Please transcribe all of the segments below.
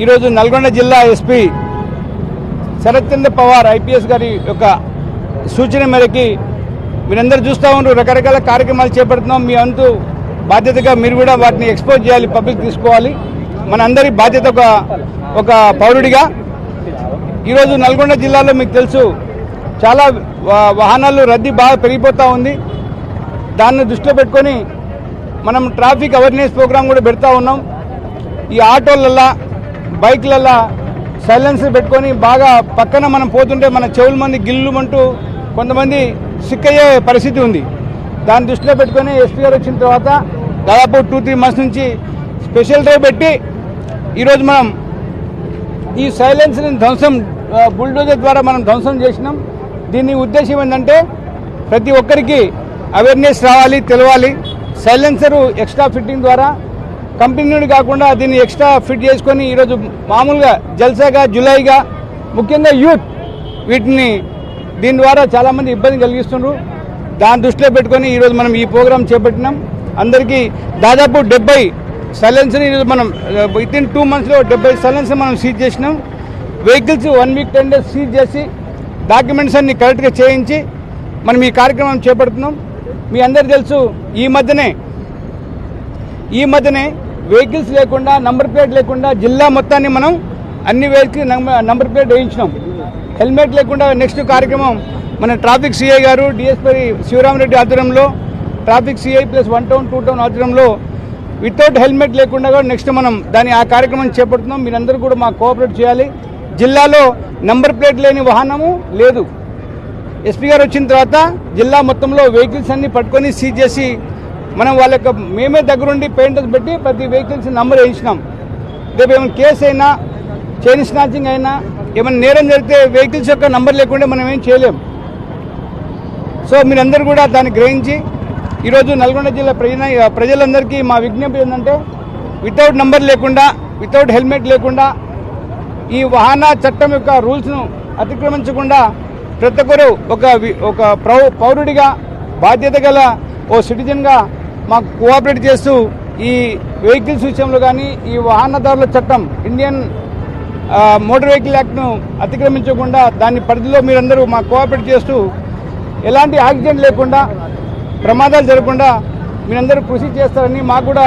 ఈరోజు నల్గొండ జిల్లా ఎస్పీ శరత్ చంద్ర పవార్ ఐపీఎస్ గారి యొక్క సూచన మేరకి మీరందరూ చూస్తూ ఉన్నారు, రకరకాల కార్యక్రమాలు చేపడుతున్నాం. మీ అంతు బాధ్యతగా మీరు కూడా వాటిని ఎక్స్పోజ్ చేయాలి, పబ్లిక్ తీసుకోవాలి. మన అందరి బాధ్యత ఒక పౌరుడిగా. ఈరోజు నల్గొండ జిల్లాలో మీకు తెలుసు చాలా వాహనాలు రద్దీ బాగా పెరిగిపోతూ ఉంది. దాన్ని దృష్టిలో పెట్టుకొని మనం ట్రాఫిక్ అవేర్నెస్ ప్రోగ్రాం కూడా పెడతా ఉన్నాం. ఈ ఆటోలల్లా బైక్లల్లా సైలెన్సర్ పెట్టుకొని బాగా పక్కన మనం పోతుంటే మన చెవుల మంది గిల్లుమంటూ కొంతమంది సిక్కయ్యే పరిస్థితి ఉంది. దాన్ని దృష్టిలో పెట్టుకొని ఎస్పీ గారు వచ్చిన తర్వాత దాదాపు 2-3 మంత్స్ నుంచి స్పెషల్ డ్రైవ్ పెట్టి ఈరోజు మనం ఈ సైలెన్స్ని బుల్డోజర్ ద్వారా మనం ధ్వంసం చేసినాం. దీని ఉద్దేశం ఏంటంటే ప్రతి ఒక్కరికి అవేర్నెస్ రావాలి, తెలవాలి. సైలెన్సరు ఎక్స్ట్రా ఫిట్టింగ్ ద్వారా కంపెనీ కాకుండా దీన్ని ఎక్స్ట్రా ఫిట్ చేసుకొని ఈరోజు మామూలుగా జల్సాగా జులైగా ముఖ్యంగా యూత్ దీని ద్వారా చాలామంది ఇబ్బంది కలిగిస్తున్నారు. దాన్ని దృష్టిలో పెట్టుకొని ఈరోజు మనం ఈ ప్రోగ్రాం చేపట్టినాం. అందరికీ దాదాపు 70 సైలెన్సర్ ఈరోజు మనం వితిన్ 2 మంత్స్లో 70 సైలెన్సర్ మనం సీజ్ చేసినాం. వెహికల్స్ 1 వీక్ 10 days సీజ్ చేసి డాక్యుమెంట్స్ అన్ని కరెక్ట్గా చేయించి మనం ఈ కార్యక్రమం చేపడుతున్నాం. మీ అందరు తెలుసు ఈ మధ్యనే వెహికల్స్ లేకుండా నంబర్ ప్లేట్ లేకుండా జిల్లా మొత్తాన్ని మనం అన్ని వెహికల్స్ నంబర్ ప్లేట్ వేయించినాం. హెల్మెట్ లేకుండా నెక్స్ట్ కార్యక్రమం మన ట్రాఫిక్ సిఐ గారు డిఎస్పీ శివరామరెడ్డి ఆధ్వర్యంలో traffic CI plus 1 town 2 town ఆధ్వర్యంలో వితౌట్ హెల్మెట్ లేకుండా కూడా నెక్స్ట్ మనం ఆ కార్యక్రమం చేపడుతున్నాం. మీరందరూ కూడా మాకు కోఆపరేట్ చేయాలి. జిల్లాలో నంబర్ ప్లేట్ లేని వాహనము లేదు. ఎస్పీ గారు వచ్చిన తర్వాత జిల్లా మొత్తంలో వెహికల్స్ అన్ని పట్టుకొని సీజ్ చేసి మనం వాళ్ళ మేమే దగ్గరుండి పెయింటర్స్ పెట్టి ప్రతి వెహికల్స్ నంబర్ వేయించినాం. రేపు ఏమైనా కేసు అయినా చైన్ స్నాచింగ్ అయినా ఏమైనా నేరం జరిగితే వెహికల్స్ యొక్క నంబర్ లేకుండా మనం ఏం చేయలేం. సో మీరందరూ కూడా దాన్ని గ్రహించి ఈరోజు నల్గొండ జిల్లా ప్రజలందరికీ మా విజ్ఞప్తి ఏంటంటే వితౌట్ నంబర్ లేకుండా వితౌట్ హెల్మెట్ లేకుండా ఈ వాహన చట్టం యొక్క రూల్స్ను అతిక్రమించకుండా ప్రతి ఒక్కరూ ఒక పౌరుడిగా బాధ్యత గల ఓ సిటిజన్గా మాకు కోఆపరేట్ చేస్తూ ఈ వెహికల్స్ విషయంలో కానీ ఈ వాహనదారుల చట్టం ఇండియన్ మోటార్ వెహికల్ యాక్ట్ను అతిక్రమించకుండా దాని పరిధిలో మీరందరూ మాకు కోఆపరేట్ చేస్తూ ఎలాంటి యాక్సిడెంట్ లేకుండా ప్రమాదాలు జరగకుండా మీరందరూ కృషి చేస్తారని మాకు కూడా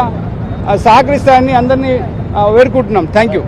సహకరిస్తారని అందరినీ వేడుకుంటున్నాం. Thank you.